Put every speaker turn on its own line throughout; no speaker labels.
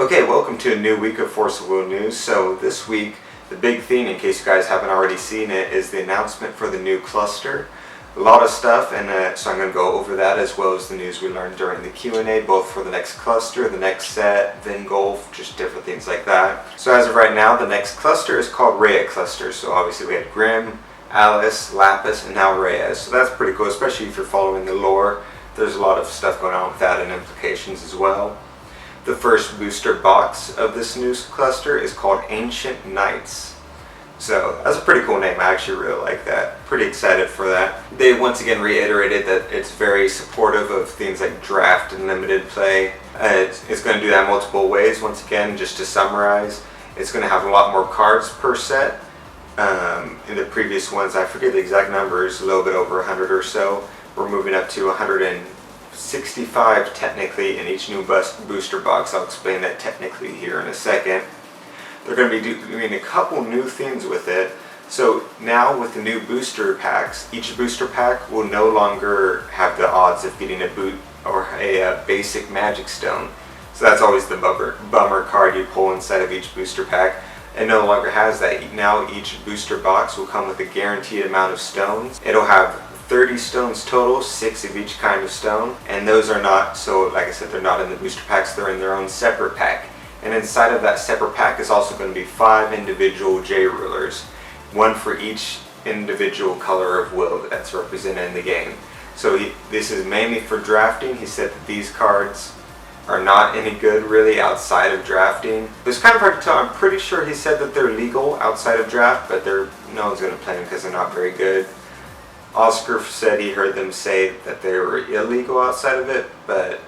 Okay, welcome to a new week of Force of Will news. So this week, the big thing, in case you guys haven't already seen it, is the announcement for the new cluster. A lot of stuff, and so I'm going to go over that as well as the news we learned during the Q&A, both for the next cluster, the next set, vingolf, just different things like that. So as of right now, the next cluster is called Reiya cluster. So obviously we had Grim, Alice, Lapis, and now Reiya. So that's pretty cool, especially if you're following the lore. There's a lot of stuff going on with that and implications as well. The first booster box of this new cluster is called Ancient Knights. So that's a pretty cool name. I actually really like that. Pretty excited for that. They once again reiterated that it's very supportive of things like draft and limited play. It's going to do that multiple ways. Once again, just to summarize, it's going to have a lot more cards per set. In the previous ones, I forget the exact numbers, a little bit over 100 or so. We're moving up to 165 technically in each new booster box. I'll explain that technically here in a second. They're going to be doing a couple new things with it. So now with the new booster packs, each booster pack will no longer have the odds of getting a boot or a basic magic stone. So that's always the bummer card you pull inside of each booster pack. It no longer has that. Now each booster box will come with a guaranteed amount of stones. It'll have 30 stones total, 6 of each kind of stone, and those are not, so like I said, they're not in the booster packs, they're in their own separate pack. And inside of that separate pack is also going to be 5 individual J rulers, one for each individual color of will that's represented in the game. So this is mainly for drafting. He said that these cards are not any good really outside of drafting. It's kind of hard to tell. I'm pretty sure he said that they're legal outside of draft, but no one's going to play them because they're not very good. Oscar said he heard them say that they were illegal outside of it, but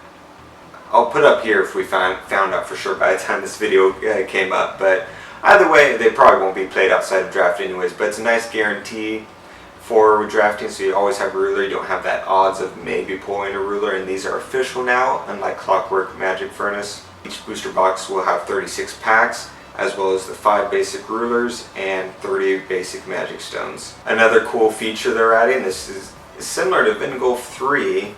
I'll put up here if we found out for sure by the time this video came up. But either way, they probably won't be played outside of draft anyways, but it's a nice guarantee for drafting, so you always have a ruler. You don't have that odds of maybe pulling a ruler, and these are official now, unlike Clockwork Magic Furnace. Each booster box will have 36 packs, as well as the 5 basic rulers and 30 basic magic stones. Another cool feature they're adding, this is similar to vingolf 3.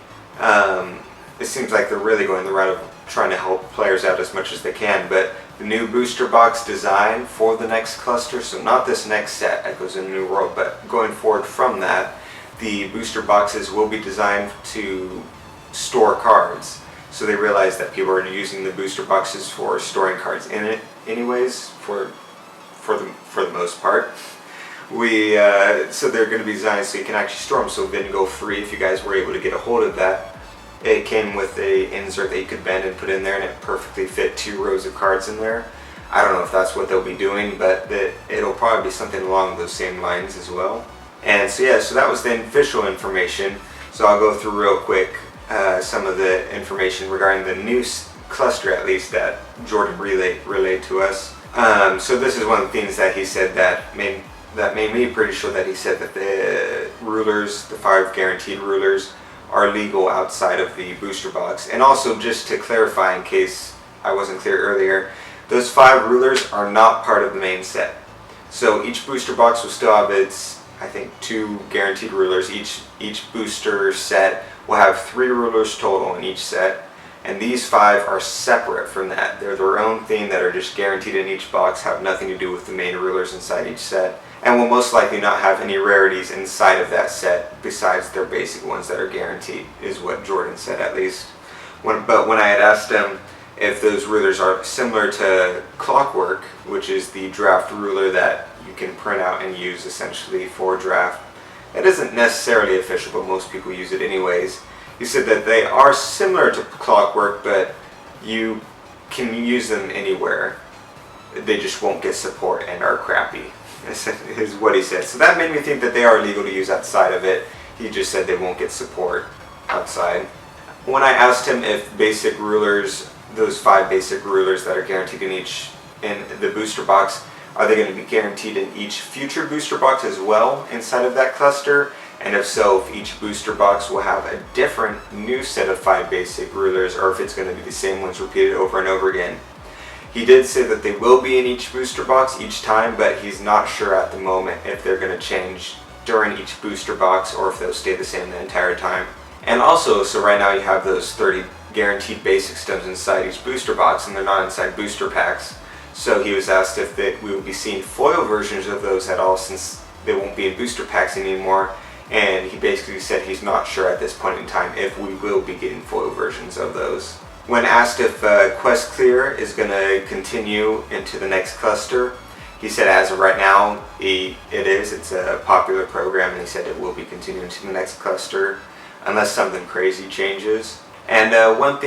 It seems like they're really going the route of trying to help players out as much as they can, but the new booster box design for the next cluster, so not this next set that goes in New World, but going forward from that, the booster boxes will be designed to store cards. So they realize that people are using the booster boxes for storing cards in it anyways, for the most part. So they're going to be designed so you can actually store them. So vingolf 3, if you guys were able to get a hold of that, it came with a insert that you could bend and put in there, and it perfectly fit 2 rows of cards in there. I don't know if that's what they'll be doing, but it'll probably be something along those same lines as well. And so yeah, so that was the official information. So I'll go through real quick some of the information regarding the new cluster, at least, that Jordan relayed to us. So this is one of the things that he said that made me pretty sure that he said that the rulers, the 5 guaranteed rulers, are legal outside of the booster box. And also, just to clarify in case I wasn't clear earlier, those 5 rulers are not part of the main set. So each booster box will still have its, I think, 2 guaranteed rulers. Each booster set will have 3 rulers total in each set, and these 5 are separate from that. They're their own thing that are just guaranteed in each box, have nothing to do with the main rulers inside each set, and will most likely not have any rarities inside of that set besides their basic ones that are guaranteed, is what Jordan said at least. But when I had asked him if those rulers are similar to Clockwork, which is the draft ruler that you can print out and use essentially for draft, it isn't necessarily official, but most people use it anyways. He said that they are similar to Clockwork, but you can use them anywhere. They just won't get support and are crappy, is what he said. So that made me think that they are legal to use outside of it. He just said they won't get support outside. When I asked him if basic rulers, those 5 basic rulers that are guaranteed in the booster box, are they going to be guaranteed in each future booster box as well inside of that cluster? And if so, if each booster box will have a different new set of 5 basic rulers, or if it's going to be the same ones repeated over and over again. He did say that they will be in each booster box each time, but he's not sure at the moment if they're going to change during each booster box or if they'll stay the same the entire time. And also, so right now you have those 30 guaranteed basic stones inside each booster box, and they're not inside booster packs. So he was asked if we will be seeing foil versions of those at all, since they won't be in booster packs anymore. And he basically said he's not sure at this point in time if we will be getting foil versions of those. When asked if Quest Clear is going to continue into the next cluster, he said as of right now it's a popular program, and he said it will be continuing to the next cluster unless something crazy changes. And one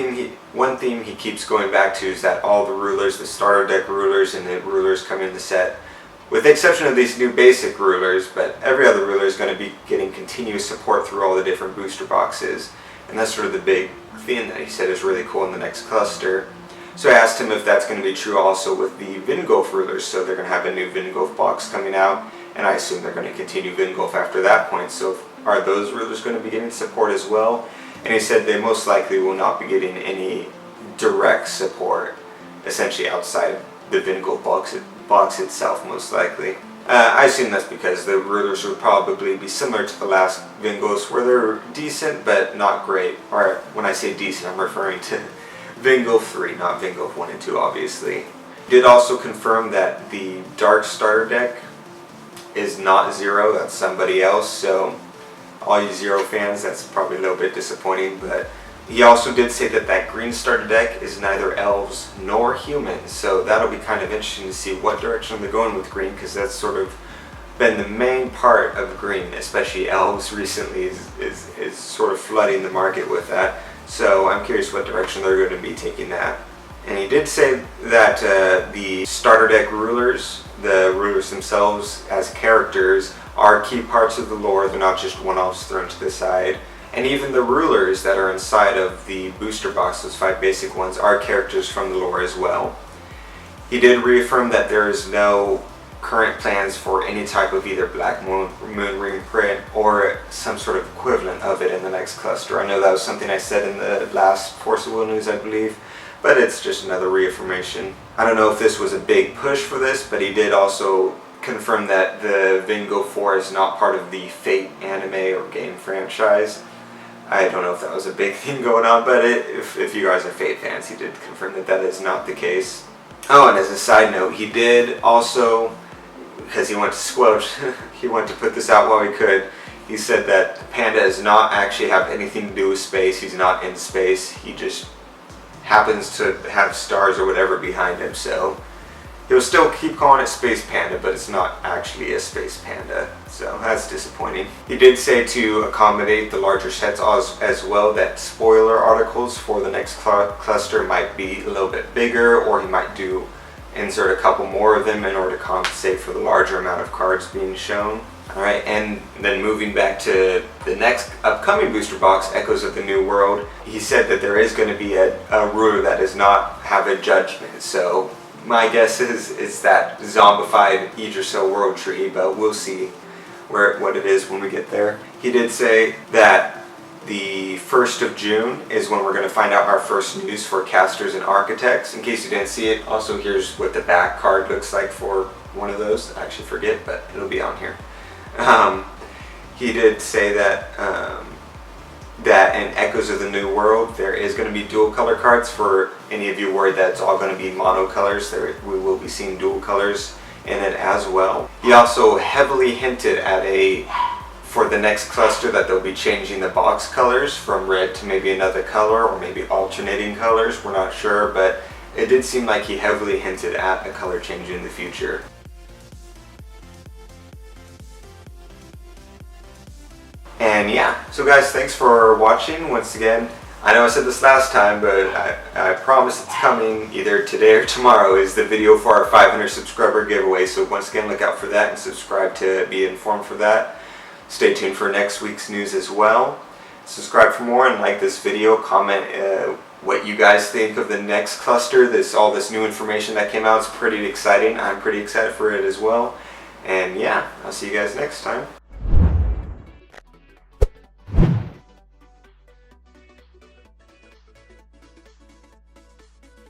theme he keeps going back to is that all the rulers, the starter deck rulers and the rulers come in the set, with the exception of these new basic rulers, but every other ruler is going to be getting continuous support through all the different booster boxes. And that's sort of the big theme that he said is really cool in the next cluster. So I asked him if that's going to be true also with the vingolf rulers. So they're going to have a new vingolf box coming out, and I assume they're going to continue vingolf after that point. So are those rulers going to be getting support as well? And he said they most likely will not be getting any direct support, essentially outside the vingolf box itself, most likely. I assume that's because the rulers would probably be similar to the last vingolfs, where they're decent but not great. Or when I say decent, I'm referring to Vingolf 3, not Vingolf 1 and 2, obviously. Did also confirm that the dark starter deck is not Zero, that's somebody else, so all you Zero fans, that's probably a little bit disappointing. But he also did say that that green starter deck is neither elves nor humans, so that'll be kind of interesting to see what direction they're going with green, because that's sort of been the main part of green, especially elves recently, is sort of flooding the market with that. So I'm curious what direction they're going to be taking that. And he did say that the starter deck rulers, the rulers themselves as characters, are key parts of the lore. They're not just one-offs thrown to the side. And even the rulers that are inside of the booster box, those 5 basic ones, are characters from the lore as well. He did reaffirm that there is no current plans for any type of either Black Moon Ring print or some sort of equivalent of it in the next cluster. I know that was something I said in the last Force of Will news, I believe, but it's just another reaffirmation. I don't know if this was a big push for this, but he did also confirm that the Vingolf 4 is not part of the Fate anime or game franchise. I don't know if that was a big thing going on, but if you guys are Fate fans, he did confirm that that is not the case. Oh, and as a side note, he did also, because he went to squelch, he wanted to put this out while he could, he said that Panda does not actually have anything to do with space. He's not in space. He just happens to have stars or whatever behind him, so he'll still keep calling it Space Panda, but it's not actually a Space Panda, so that's disappointing. He did say to accommodate the larger sets as well, that spoiler articles for the next cluster might be a little bit bigger, or he might insert a couple more of them in order to compensate for the larger amount of cards being shown. Alright, and then moving back to the next upcoming booster box, Echoes of the New World, he said that there is going to be a ruler that does not have a judgment, so my guess is that zombified Yggdrasil World Tree, but we'll see what it is when we get there. He did say that the 1st of June is when we're going to find out our first news for casters and architects. In case you didn't see it, also here's what the back card looks like for one of those. I actually forget, but it'll be on here. He did say that that in Echoes of the New World there is going to be dual color cards. For any of you worried that it's all going to be mono colors, we will be seeing dual colors in it as well. He also heavily hinted at for the next cluster that they'll be changing the box colors from red to maybe another color, or maybe alternating colors, we're not sure, but it did seem like he heavily hinted at a color change in the future. And yeah, so guys, thanks for watching once again. I know I said this last time, but I promise it's coming either today or tomorrow is the video for our 500 subscriber giveaway. So once again, look out for that and subscribe to be informed for that. Stay tuned for next week's news as well. Subscribe for more and like this video. Comment what you guys think of the next cluster. All this new information that came out is pretty exciting. I'm pretty excited for it as well. And yeah, I'll see you guys next time.